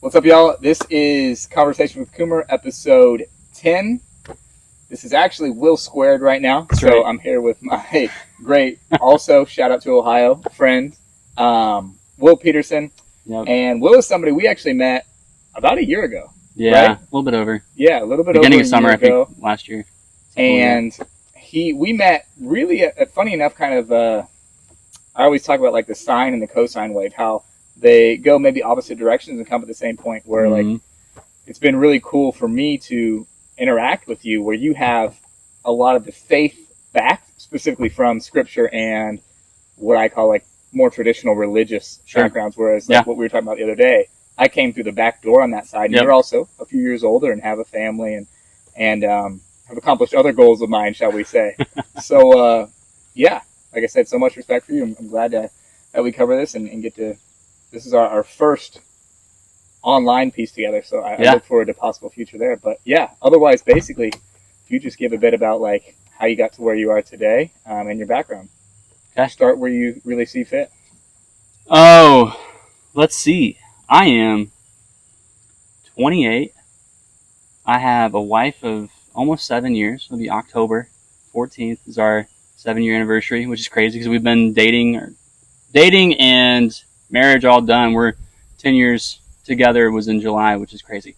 What's up, y'all? This is Conversation with Coomer, episode 10. This is actually Will Squared right now. That's so right. I'm here with my great, also shout out to Ohio, friend, Will Petersen. Yep. And Will is somebody we actually met about a year ago. Yeah, right? a little bit over. Yeah, a little bit Beginning over of summer, a year ago. I think, last year. And we met really, funny enough, kind of, I always talk about like the sine and the cosine wave, how they go maybe opposite directions and come at the same point where like it's been really cool for me to interact with you where you have a lot of the faith backed specifically from scripture and what I call like more traditional religious backgrounds, whereas like what we were talking about the other day, I came through the back door on that side, and you're also a few years older and have a family and have accomplished other goals of mine, shall we say. So yeah, like I said, so much respect for you. I'm glad that we cover this and get to. This is our first online piece together, so I look forward to possible future there. But yeah, otherwise, basically, if you just give a bit about like how you got to where you are today and your background. Okay. Start where you really see fit. Oh, let's see. I am 28. I have a wife of almost 7 years. It'll be October 14th is our 7-year anniversary, which is crazy because we've been dating and marriage all done. We're 10 years together. It was in July, which is crazy.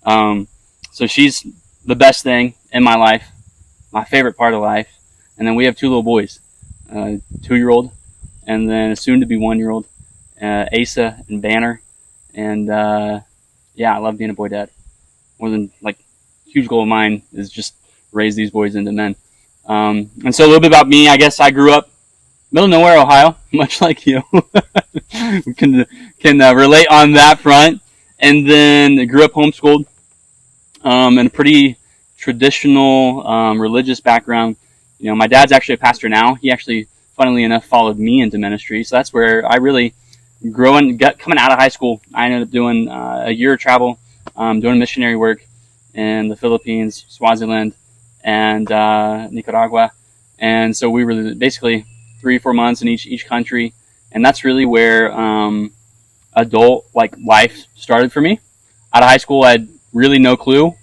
So she's the best thing in my life, my favorite part of life. And then we have 2 little boys, 2-year-old, and then a soon-to-be 1-year-old, Asa and Banner. And I love being a boy dad. More than like huge goal of mine is just raise these boys into men. And so a little bit about me. I guess I grew up middle of nowhere, Ohio, much like you. We can relate on that front. And then grew up homeschooled in a pretty traditional religious background. You know, my dad's actually a pastor now. He actually, funnily enough, followed me into ministry. So that's where I really coming out of high school. I ended up doing a year of travel, doing missionary work in the Philippines, Swaziland, and Nicaragua. And so we were basically 3 or 4 months in each country, and that's really where adult like life started for me. Out of high school, I had really no clue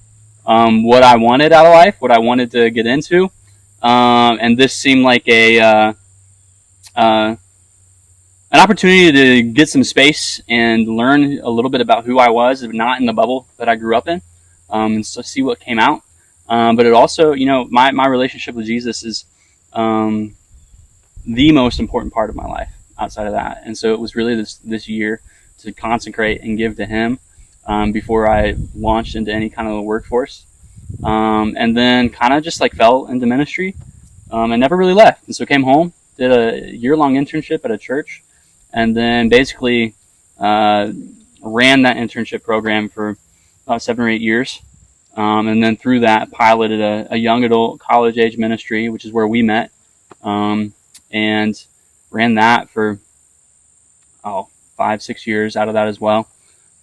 what I wanted out of life, what I wanted to get into, and this seemed like an opportunity to get some space and learn a little bit about who I was, not in the bubble that I grew up in, and so see what came out. But it also, you know, my relationship with Jesus is the most important part of my life outside of that. And so it was really this year to consecrate and give to Him before I launched into any kind of the workforce. And then kind of just like fell into ministry and never really left. And so came home, did a year-long internship at a church, and then basically ran that internship program for about 7 or 8 years. And then through that, piloted a young adult college-age ministry, which is where we met, and ran that for 5-6 years out of that as well.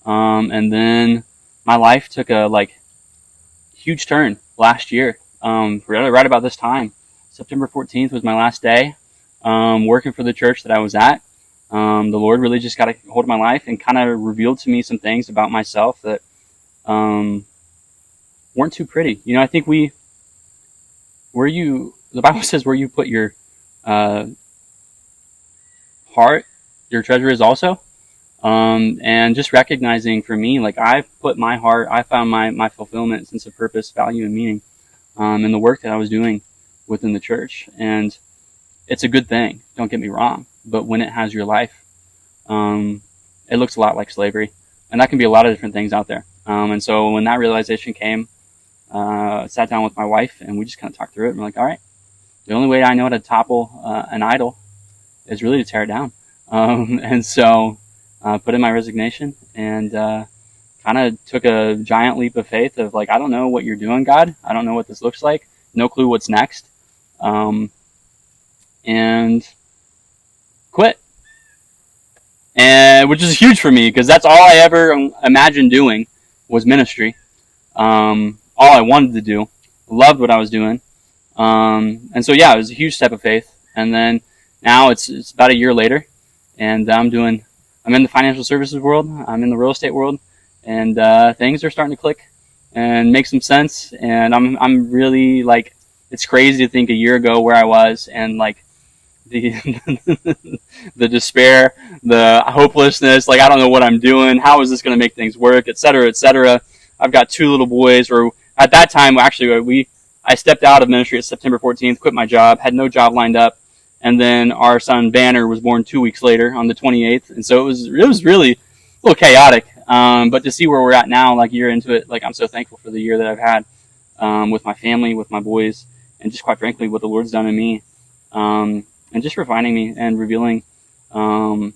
And then my life took a huge turn last year. Right about this time, September 14th was my last day working for the church that I was at. The Lord really just got a hold of my life and kind of revealed to me some things about myself that weren't too pretty. You know, I think the Bible says where you put your heart, your treasure is also. And just recognizing for me, like I put my heart, I found my fulfillment, sense of purpose, value, and meaning in the work that I was doing within the church. And it's a good thing, don't get me wrong, but when it has your life, it looks a lot like slavery. And that can be a lot of different things out there. And so when that realization came, I sat down with my wife and we just kind of talked through it. And we're like, all right, the only way I know how to topple an idol is really to tear it down. And so put in my resignation and kind of took a giant leap of faith of like, I don't know what you're doing, God. I don't know what this looks like. No clue what's next. And quit. And which is huge for me because that's all I ever imagined doing was ministry. All I wanted to do. Loved what I was doing. And so, yeah, it was a huge step of faith. And then now it's about a year later, and I'm doing I'm in the financial services world. I'm in the real estate world, and things are starting to click and make some sense. And I'm really like, it's crazy to think a year ago where I was, and like the the despair, the hopelessness. Like, I don't know what I'm doing. How is this going to make things work, et cetera, et cetera. I've got 2 little boys. Or at that time, actually, I stepped out of ministry at September 14th, quit my job, had no job lined up, and then our son Banner was born 2 weeks later on the 28th, and so it was really a little chaotic. But to see where we're at now, like a year into it, like I'm so thankful for the year that I've had with my family, with my boys, and just quite frankly, what the Lord's done in me, and just refining me and revealing some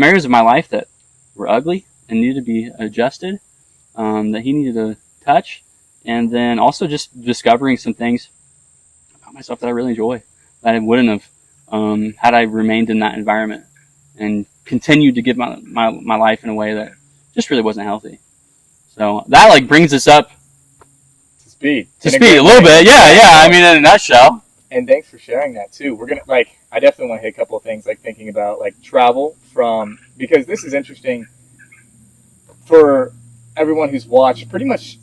areas of my life that were ugly and needed to be adjusted, that He needed to touch, and then also just discovering some things about myself that I really enjoy that I wouldn't have had I remained in that environment and continued to give my life in a way that just really wasn't healthy. So that like brings us up to speed a little bit. Yeah. I mean, in a nutshell. And thanks for sharing that too. We're gonna I definitely want to hit a couple of things, like thinking about like travel because this is interesting for everyone who's watched. Pretty much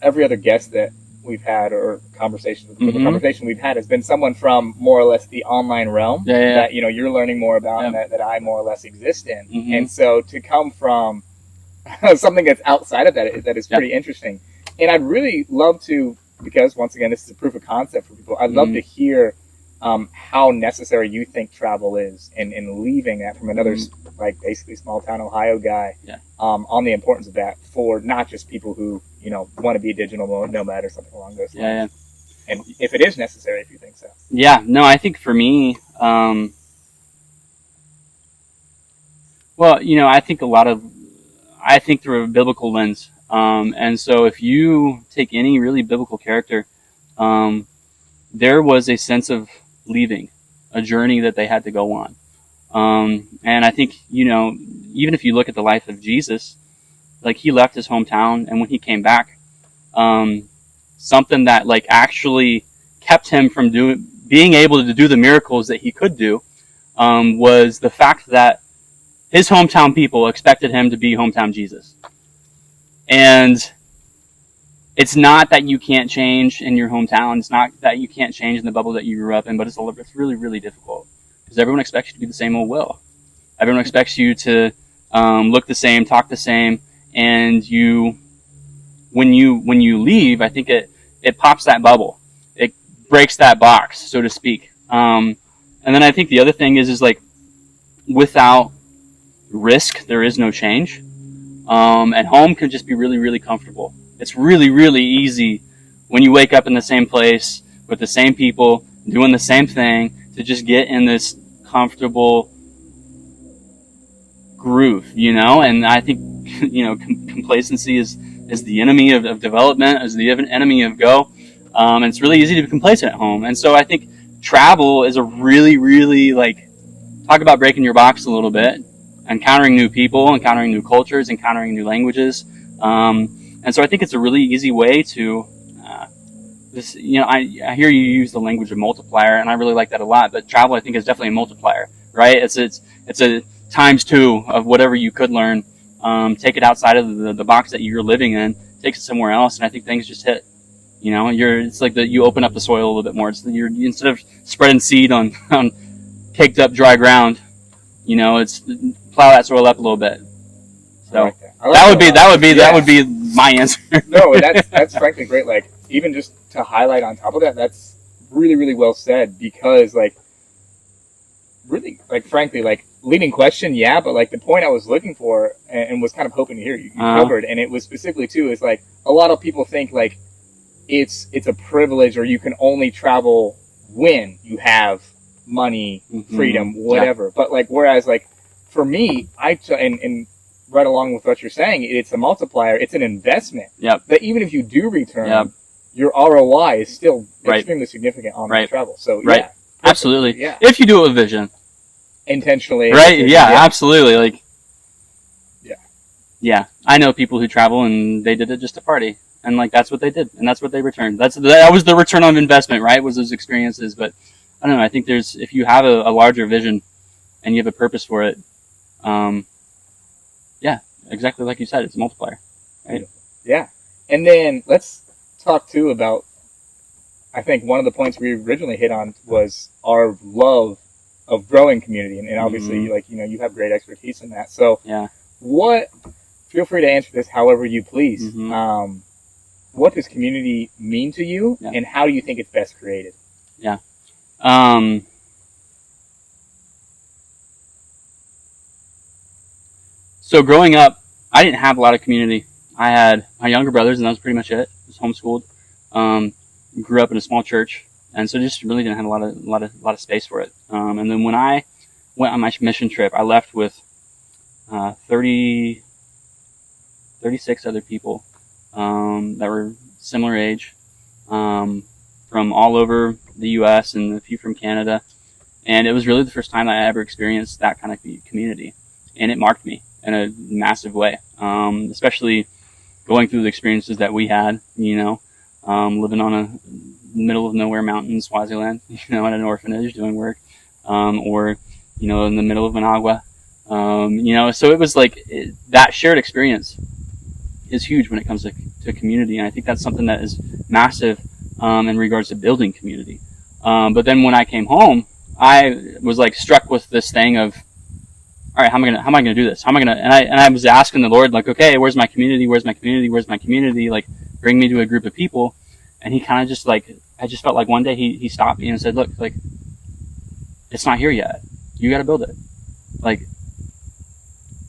every other guest that we've had or conversation the conversation we've had has been someone from more or less the online realm that you're learning more about and that I more or less exist in. And so to come from something that's outside of that is pretty interesting. And I'd really love to, because once again this is a proof of concept for people, I'd love to hear how necessary you think travel is in leaving that from another like basically small town Ohio guy on the importance of that for not just people who want to be a digital nomad or something along those lines. And if it is necessary, if you think so. No, I think for me, well, I think through a biblical lens. And so if you take any really biblical character, there was a sense of leaving, a journey that they had to go on. And I think, even if you look at the life of Jesus, like he left his hometown, and when he came back, something that like actually kept him from being able to do the miracles that he could do, was the fact that his hometown people expected him to be hometown Jesus. And it's not that you can't change in your hometown. It's not that you can't change in the bubble that you grew up in, but it's really, really difficult because everyone expects you to be the same old Will. Everyone expects you to look the same, talk the same, and when you leave, I think it pops that bubble. It breaks that box, so to speak. And then I think the other thing is like, without risk, there is no change. And home can just be really, really comfortable. It's really, really easy when you wake up in the same place with the same people doing the same thing to just get in this comfortable groove, And I think, complacency is the enemy of development, is the enemy of go. And it's really easy to be complacent at home. And so I think travel is a really, really talk about breaking your box a little bit, encountering new people, encountering new cultures, encountering new languages. And so I think it's a really easy way to, I hear you use the language of multiplier, and I really like that a lot, but travel I think is definitely a multiplier, right? It's a × 2 of whatever you could learn. Take it outside of the box that you're living in, take it somewhere else, and I think things just hit. It's like you open up the soil a little bit more. Instead of spreading seed on caked up dry ground, it's plow that soil up a little bit. So that would be my answer. No, that's frankly great. Like, even just to highlight on top of that, that's really, really well said, because frankly, leading question, but the point I was looking for and was kind of hoping to hear you covered, and it was specifically too, is a lot of people think it's a privilege, or you can only travel when you have money, freedom, whatever. But whereas for me, and right along with what you're saying, it's a multiplier. It's an investment. That even if you do return, your ROI is still extremely significant on the travel. So absolutely. Yeah. If you do it with vision, intentionally. Right. Absolutely. Yeah. I know people who travel and they did it just to party, and that's what they did, and that's what they returned. That was the return on investment, right? Was those experiences. But I don't know. I think if you have a larger vision and you have a purpose for it, exactly like you said, it's a multiplier, right? Yeah. And then let's talk too about, I think one of the points we originally hit on was our love of growing community. And obviously, like, you have great expertise in that. So Yeah. feel free to answer this however you please. Mm-hmm. What does community mean to you, Yeah. and how do you think it's best created? Yeah. So growing up, I didn't have a lot of community. I had my younger brothers, and that was pretty much it. I was homeschooled. Grew up in a small church, and so just really didn't have a lot of space for it. And then when I went on my mission trip, I left with 36 other people that were similar age, from all over the U.S. and a few from Canada. And it was really the first time I ever experienced that kind of community, and it marked me in a massive way, especially going through the experiences that we had, living on a middle of nowhere mountain, Swaziland, at an orphanage doing work, or, in the middle of Managua, so it was like that shared experience is huge when it comes to community. And I think that's something that is massive, in regards to building community. But then when I came home, I was like struck with this thing of, all right, how am I gonna do this? How am I gonna? And I was asking the Lord, like, okay, where's my community? Where's my community? Where's my community? Like, bring me to a group of people. And he kind of just like, I just felt like one day he stopped me and said, look, like, it's not here yet. You got to build it. Like,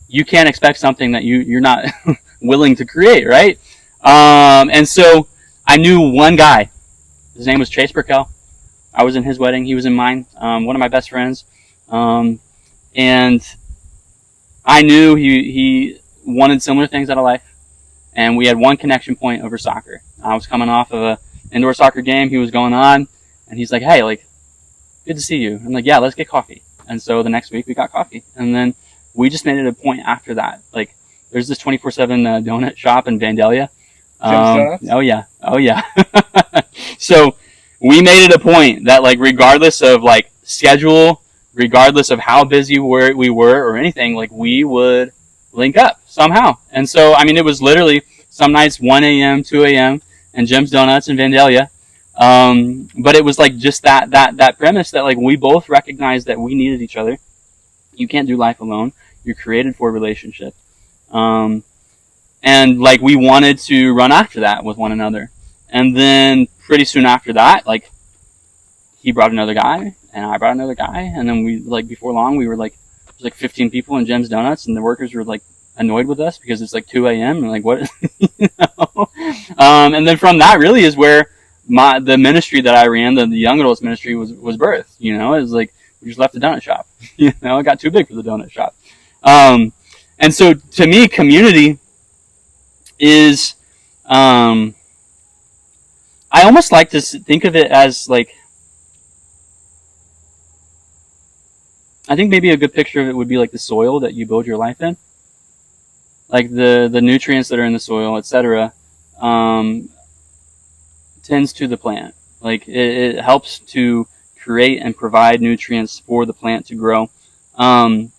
you can't expect something that you're not willing to create, right? And so I knew one guy. His name was Chase Burkell. I was in his wedding. He was in mine. One of my best friends. And I knew he wanted similar things out of life, and we had one connection point over soccer. I was coming off of a indoor soccer game. He was going on, and he's like, hey, like, good to see you. I'm like, yeah, let's get coffee. And so the next week we got coffee, and then we just made it a point after that. Like, there's this 24/7 donut shop in Vandalia. Oh yeah. So we made it a point that, like, regardless of like schedule, regardless of how busy we were or anything, like, we would link up somehow. And so, I mean, it was literally some nights 1 a.m., 2 a.m., and Jim's Donuts in Vandalia. But it was like just that premise that, like, we both recognized that we needed each other. You can't do life alone. You're created for a relationship. And like, we wanted to run after that with one another. And then pretty soon after that, like, he brought another guy, and I brought another guy, and then we, like, before long, we were like, there's like 15 people in Jim's Donuts, and the workers were like annoyed with us because it's like 2 a.m. and like, what, and then from that really is where the ministry that I ran, the young adults ministry, was birthed. It was like, we just left the donut shop. It got too big for the donut shop. And so to me, community is, I almost like to think of it as like, I think maybe a good picture of it would be like the soil that you build your life in. Like the nutrients that are in the soil, etc., tends to the plant. Like, it helps to create and provide nutrients for the plant to grow. And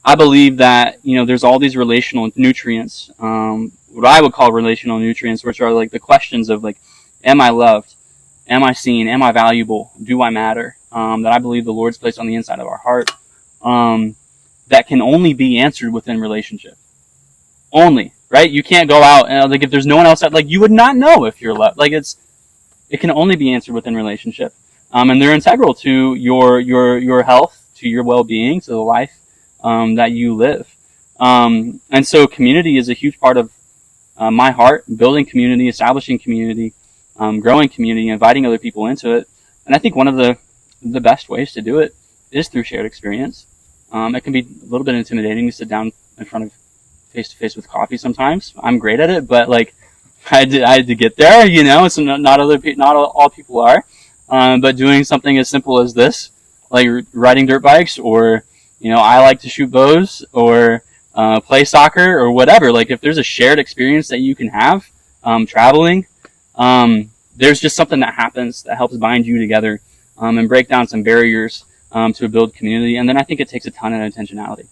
I believe that, there's all these relational nutrients, what I would call relational nutrients, which are like the questions of like, am I loved? Am I seen? Am I valuable? Do I matter? That I believe the Lord's placed on the inside of our heart, that can only be answered within relationship. Only, right? You can't go out and, like, if there's no one else out, like, you would not know if you're loved. Like, it can only be answered within relationship. And they're integral to your health, to your well-being, to the life that you live. And so community is a huge part of my heart, building community, establishing community, growing community, inviting other people into it. And I think one of the best ways to do it is through shared experience. It can be a little bit intimidating to sit down in front of face-to-face with coffee sometimes. I'm great at it, but like, I had to get there, so not all people are. But doing something as simple as this, like riding dirt bikes, or, I like to shoot bows, or play soccer, or whatever. Like, if there's a shared experience that you can have, traveling, there's just something that happens that helps bind you together, and break down some barriers, to build community. And then I think it takes a ton of intentionality.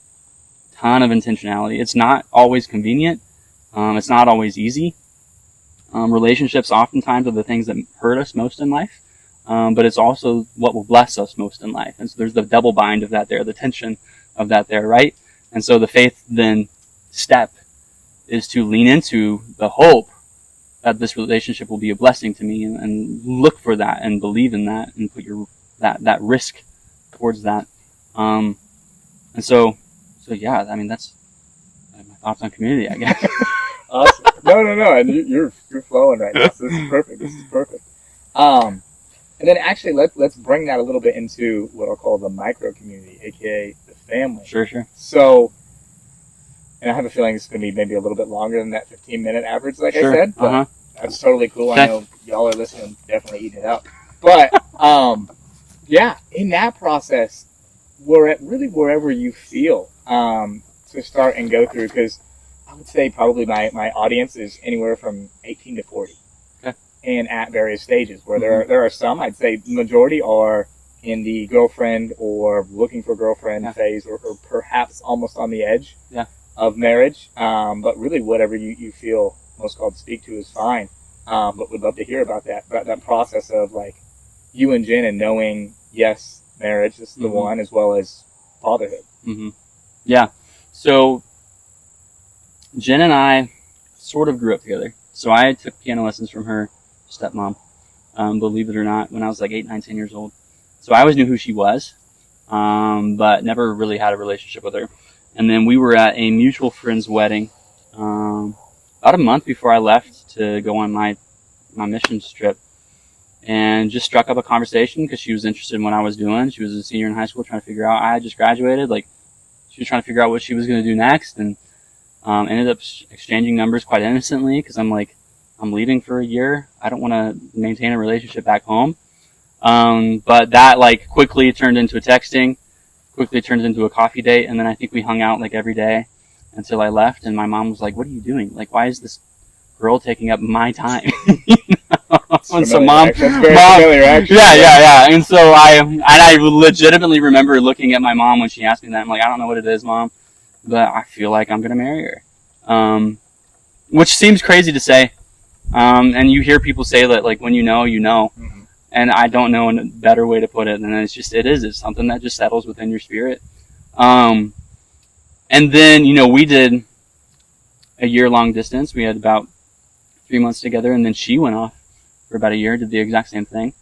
ton of intentionality. It's not always convenient. It's not always easy. Relationships oftentimes are the things that hurt us most in life, but it's also what will bless us most in life. And so there's the double bind of that there, the tension of that there, right? And so the faith then step is to lean into the hope that this relationship will be a blessing to me, and look for that and believe in that and put that risk towards that. And so yeah, I mean, that's my thoughts on community, I guess. Awesome. No, and you're flowing right now. So this is perfect. And then actually let's bring that a little bit into what I'll call the micro community, aka the family. Sure. So, and I have a feeling it's going to be maybe a little bit longer than that 15-minute average, like I said. But that's totally cool. Okay. I know y'all are listening, definitely eating it up. But yeah, in that process, wherever you feel to start and go through, because I would say probably my audience is anywhere from 18 to 40. Okay. And at various stages, where there are some, I'd say majority are in the girlfriend or looking for girlfriend phase, or perhaps almost on the edge of marriage. But really whatever you feel most called to speak to is fine. But we'd love to hear about that process of like you and Jen and knowing, yes, marriage is the one, as well as fatherhood. Yeah. So Jen and I sort of grew up together. So I took piano lessons from her stepmom, believe it or not, when I was like 8, 9, 10 years old. So I always knew who she was, but never really had a relationship with her. And then we were at a mutual friend's wedding about a month before I left to go on my mission trip, and just struck up a conversation because she was interested in what I was doing. She was a senior in high school trying to figure out, I had just graduated, like she was trying to figure out what she was going to do next, and ended up exchanging numbers quite innocently because I'm like, I'm leaving for a year. I don't want to maintain a relationship back home. But that like quickly turned into a texting, quickly turned into a coffee date. And then I think we hung out like every day until I left. And my mom was like, what are you doing? Like, why is this girl taking up my time? And so mom, yeah. And so I legitimately remember looking at my mom when she asked me that. I'm like, I don't know what it is, Mom, but I feel like I'm going to marry her. Which seems crazy to say. And you hear people say that, like, when you know, you know. Mm-hmm. And I don't know a better way to put it than it's something that just settles within your spirit. And then, we did a year-long distance. We had about 3 months together, and then she went off for about a year, did the exact same thing.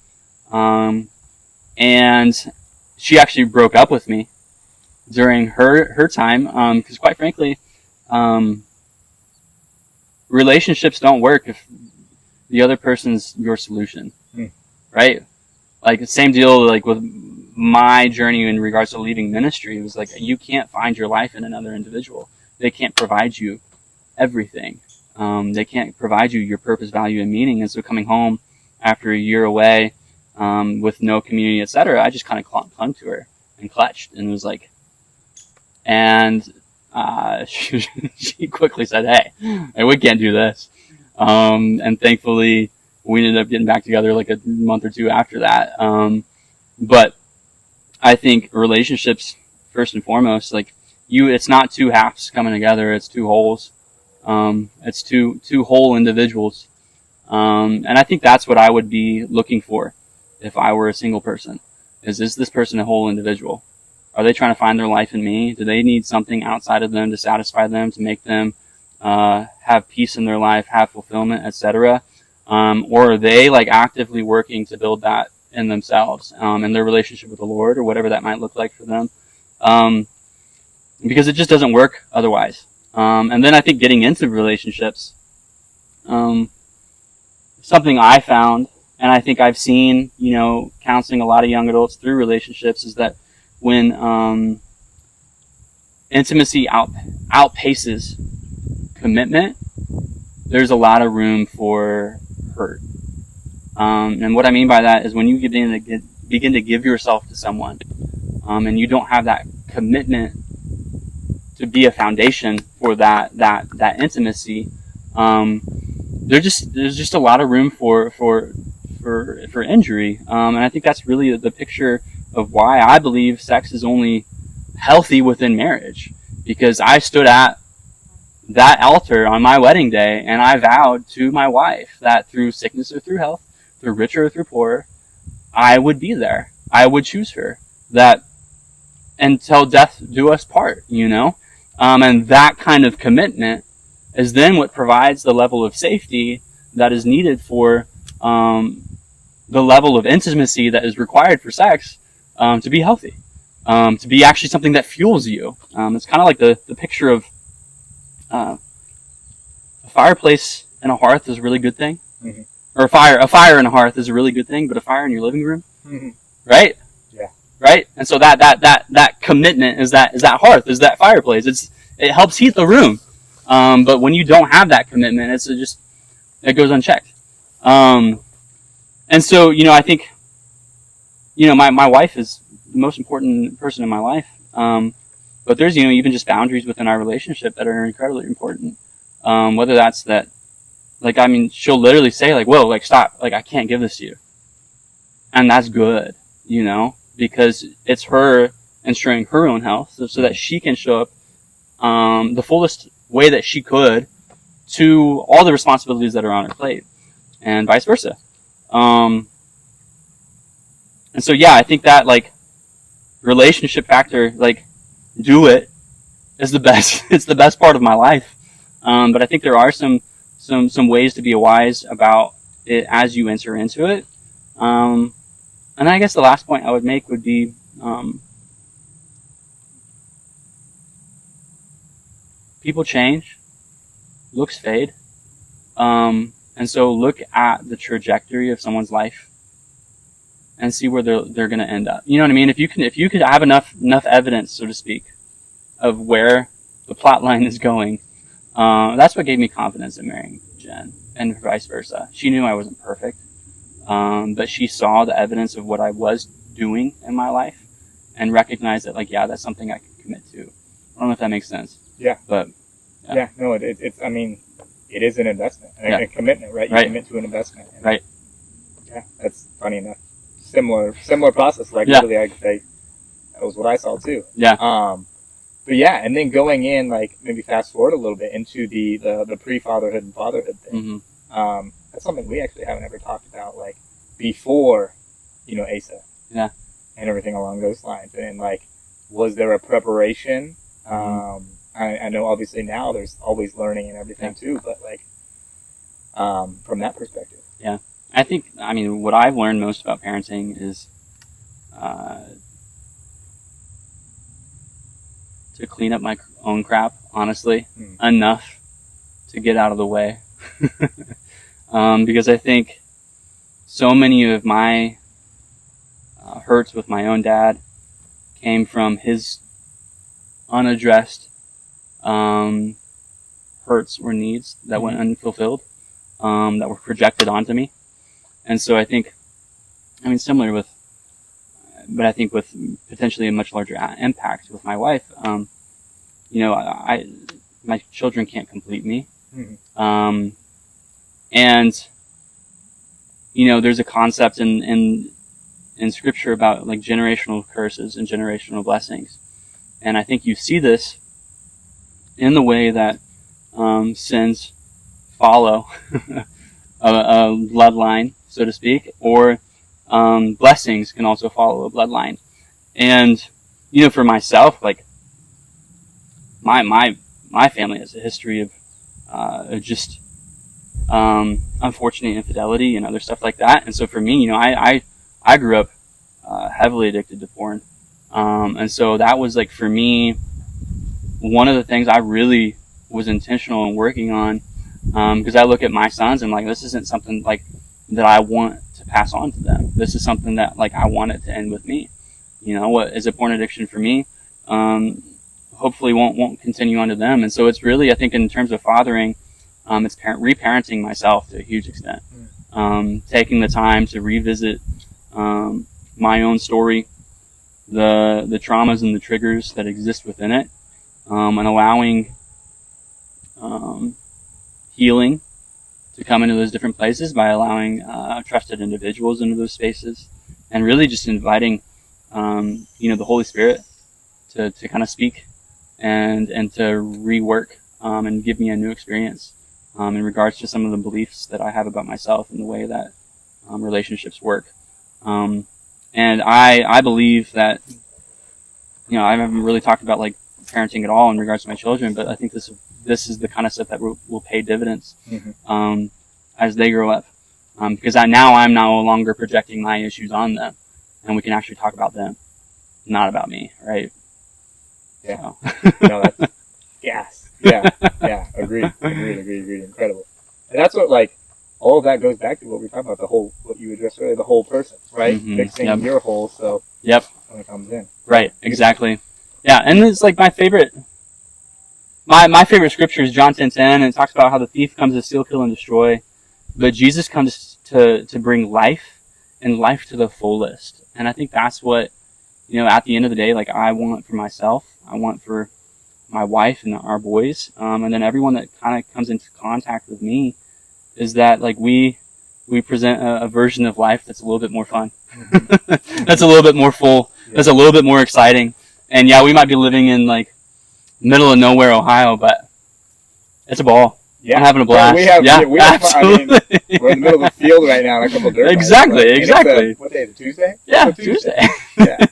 And she actually broke up with me during her time, because quite frankly, relationships don't work if the other person's your solution, right? Like, same deal, like with my journey in regards to leaving ministry. It was like, you can't find your life in another individual. They can't provide you everything. They can't provide you your purpose, value, and meaning. And so coming home after a year away, with no community, etc., I just kind of clung to her and clutched, and was like, and she quickly said, hey, we can't do this. And thankfully, we ended up getting back together like a month or two after that. But I think relationships, first and foremost, like it's not two halves coming together, it's two wholes. It's two whole individuals. And I think that's what I would be looking for if I were a single person. Is this person a whole individual? Are they trying to find their life in me? Do they need something outside of them to satisfy them, to make them have peace in their life, have fulfillment, etc.? Or are they like actively working to build that in themselves, in their relationship with the Lord, or whatever that might look like for them? Because it just doesn't work otherwise. And then I think getting into relationships, something I found, and I think I've seen, counseling a lot of young adults through relationships, is that when intimacy outpaces commitment, there's a lot of room for hurt. And what I mean by that is when you begin to give yourself to someone, and you don't have that commitment to be a foundation for that intimacy, there's just a lot of room for injury. And I think that's really the picture of why I believe sex is only healthy within marriage, because I stood at that altar on my wedding day and I vowed to my wife that through sickness or through health, through richer or through poorer, I would be there. I would choose her. That until death do us part, and that kind of commitment is then what provides the level of safety that is needed for the level of intimacy that is required for sex to be healthy, to be actually something that fuels you. It's kind of like the picture of a fireplace and a hearth is a really good thing, mm-hmm. or a fire and a hearth is a really good thing, but a fire in your living room, mm-hmm. right? Yeah. Right. And so that commitment is that hearth, is that fireplace. It helps heat the room, but when you don't have that commitment, it goes unchecked. And so, I think, my wife is the most important person in my life. But there's, even just boundaries within our relationship that are incredibly important. Whether that's that, she'll literally say, whoa, stop, I can't give this to you. And that's good, because it's her ensuring her own health so that she can show up the fullest way that she could to all the responsibilities that are on her plate, and vice versa. And so, yeah, I think that, relationship factor, do it is the best. It's the best part of my life. But I think there are some ways to be wise about it as you enter into it. And I guess the last point I would make would be, people change, looks fade. And so look at the trajectory of someone's life and see where they're going to end up. You know what I mean? If you could have enough evidence, so to speak, of where the plot line is going, that's what gave me confidence in marrying Jen, and vice versa. She knew I wasn't perfect, but she saw the evidence of what I was doing in my life and recognized that, yeah, that's something I can commit to. I don't know if that makes sense. Yeah. But yeah, no, it's. I mean, it is an investment, a commitment, right? You commit to an investment, and right? Yeah, that's funny enough. Similar process. Literally, that was what I saw too. Yeah. But yeah, and then going in, maybe fast forward a little bit into the pre-fatherhood and fatherhood thing. Mm-hmm. That's something we actually haven't ever talked about, before, Asa. Yeah. And everything along those lines, and was there a preparation? Mm-hmm. I know obviously now there's always learning and everything too, but from that perspective. Yeah. I think, what I've learned most about parenting is to clean up my own crap, honestly, enough to get out of the way. Because I think so many of my hurts with my own dad came from his unaddressed hurts or needs that went unfulfilled, that were projected onto me. And so I think, similar with, but I think with potentially a much larger impact with my wife, my children can't complete me. Mm-hmm. And, there's a concept in scripture about generational curses and generational blessings. And I think you see this in the way that sins follow a bloodline, so to speak, or blessings can also follow a bloodline. And for myself, my family has a history of just unfortunate infidelity and other stuff like that. And so for me, I grew up heavily addicted to porn, and so that was for me one of the things I really was intentional in working on, because I look at my sons and this isn't something that I want to pass on to them. This is something that I want it to end with me. What is a porn addiction for me, hopefully won't continue on to them. And so it's really, I think, in terms of fathering, it's reparenting myself to a huge extent, taking the time to revisit my own story, the traumas and the triggers that exist within it, and allowing healing to come into those different places by allowing trusted individuals into those spaces, and really just inviting the Holy Spirit to kind of speak and to rework and give me a new experience in regards to some of the beliefs that I have about myself and the way that relationships work. And I believe that, I haven't really talked about like parenting at all in regards to my children, but I think this is the kind of stuff that will pay dividends as they grow up. Because I'm no longer projecting my issues on them, and we can actually talk about them, not about me, right? Yeah. So. No, that's gas. Yeah. Agreed. Incredible. And that's what, like, all of that goes back to what we were talking about, what you addressed earlier, the whole person, right? Fixing your whole, so when it comes in. Right, exactly. Yeah, and it's like my favorite scripture is John 10:10, and it talks about how the thief comes to steal, kill, and destroy, but Jesus comes to bring life, and life to the fullest. And I think that's what, at the end of the day, like, I want for myself, I want for my wife and our boys, and then everyone that kind of comes into contact with me, is that, like, we present a version of life that's a little bit more fun, that's a little bit more full, that's a little bit more exciting. And yeah, we might be living in, like, middle of nowhere, Ohio, but it's a ball. Yeah. I'm having a blast. We have absolutely. We're in the middle of the field right now, a couple of dirt Exactly. What day is it, Tuesday? Yeah, Tuesday. Yeah.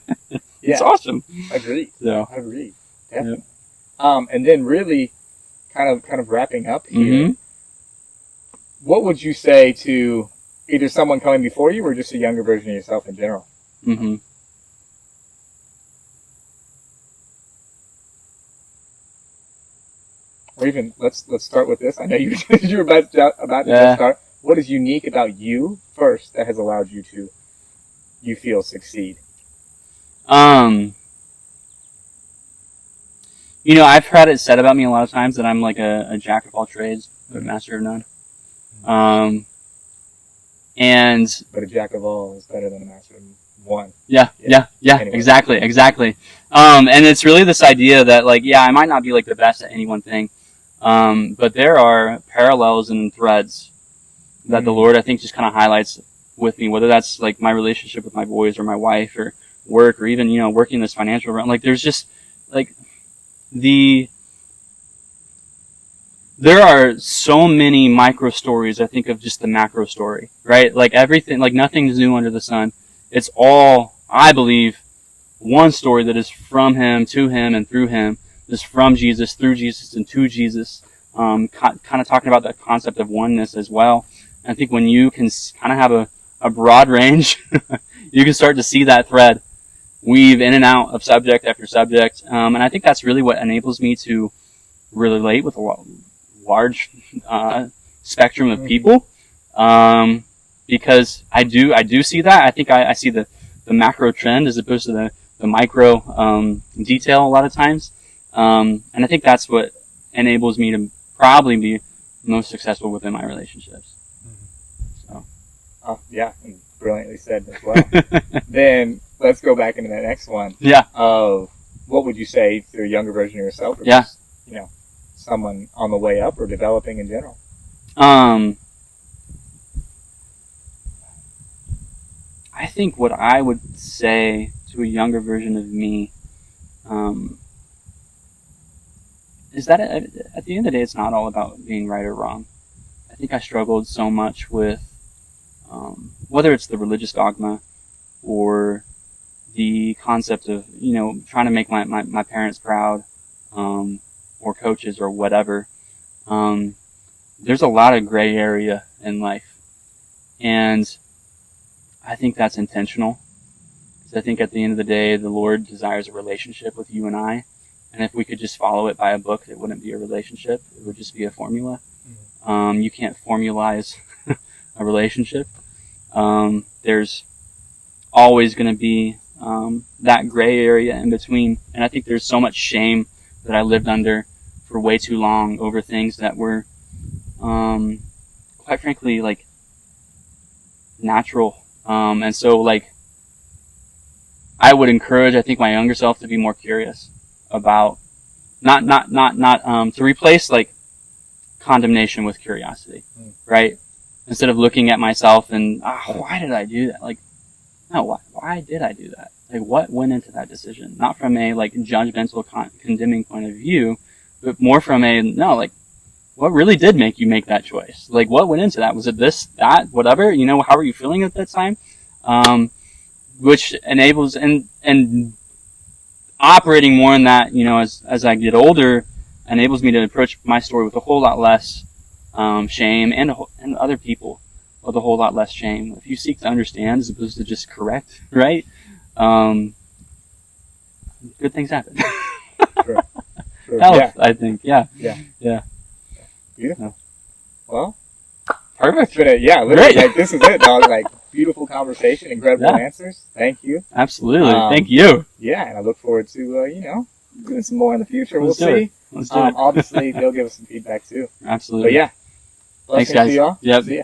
It's awesome. Agreed. So. Agreed. Definitely. And then really kind of wrapping up here, what would you say to either someone coming before you or just a younger version of yourself in general? Or even let's start with this. I know you were about to start. What is unique about you first that has allowed you to, you feel, succeed? I've had it said about me a lot of times that I'm like a jack of all trades, but a master of none. But a jack of all is better than a master of one. Yeah. Anyway. Exactly. And it's really this idea that, like, I might not be like the best at any one thing, but there are parallels and threads that the Lord, I think, just kind of highlights with me, whether that's like my relationship with my boys or my wife or work or even, working this financial realm. Like, there's just like there are so many micro stories, I think, of just the macro story, right? Like everything, like nothing's new under the sun. It's all, I believe, one story that is from Him, to Him, and through Him. Is from Jesus, through Jesus, and to Jesus. Kind of talking about that concept of oneness as well. And I think when you can kind of have a broad range, you can start to see that thread weave in and out of subject after subject. And I think that's really what enables me to relate with a large spectrum of people. Because I do see that. I think I see the macro trend as opposed to the micro detail a lot of times. And I think that's what enables me to probably be most successful within my relationships. So. Yeah, and brilliantly said as well. Then let's go back into that next one. Yeah. Of what would you say to a younger version of yourself? Or just, someone on the way up or developing in general? I think what I would say to a younger version of me, is that at the end of the day, it's not all about being right or wrong. I think I struggled so much with, whether it's the religious dogma or the concept of, trying to make my parents proud, or coaches or whatever. There's a lot of gray area in life. And I think that's intentional. Because I think at the end of the day, the Lord desires a relationship with you and I. And if we could just follow it by a book, it wouldn't be a relationship. It would just be a formula. You can't formalize a relationship. There's always going to be that gray area in between. And I think there's so much shame that I lived under for way too long over things that were, quite frankly, like, natural. And so, like, I would encourage, I think, my younger self to be more curious about not to replace, like, condemnation with curiosity, right? Instead of looking at myself and, why did I do that? Like, no, why did I do that? like what went into that decision, not from a like judgmental, condemning point of view, but more from a no, like what really did make you make that choice? Like what went into that? Was it this, that, whatever? You know, how were you feeling at that time? Which enables and operating more in that, you know, as I get older, enables me to approach my story with a whole lot less shame, and other people with a whole lot less shame. If you seek to understand as opposed to just correct, right? Good things happen. Sure. Health, Yeah. I think. Yeah. Beautiful. Well, Perfect. literally, Great. like this is it, dog. Like beautiful conversation, incredible answers. Thank you. Absolutely. Thank you. Yeah, and I look forward to doing some more in the future. Let's do We'll see. it. Let's do it. Obviously, they'll give us some feedback too. Absolutely. But yeah, Thanks, blessings guys. to y'all. Yep. See ya.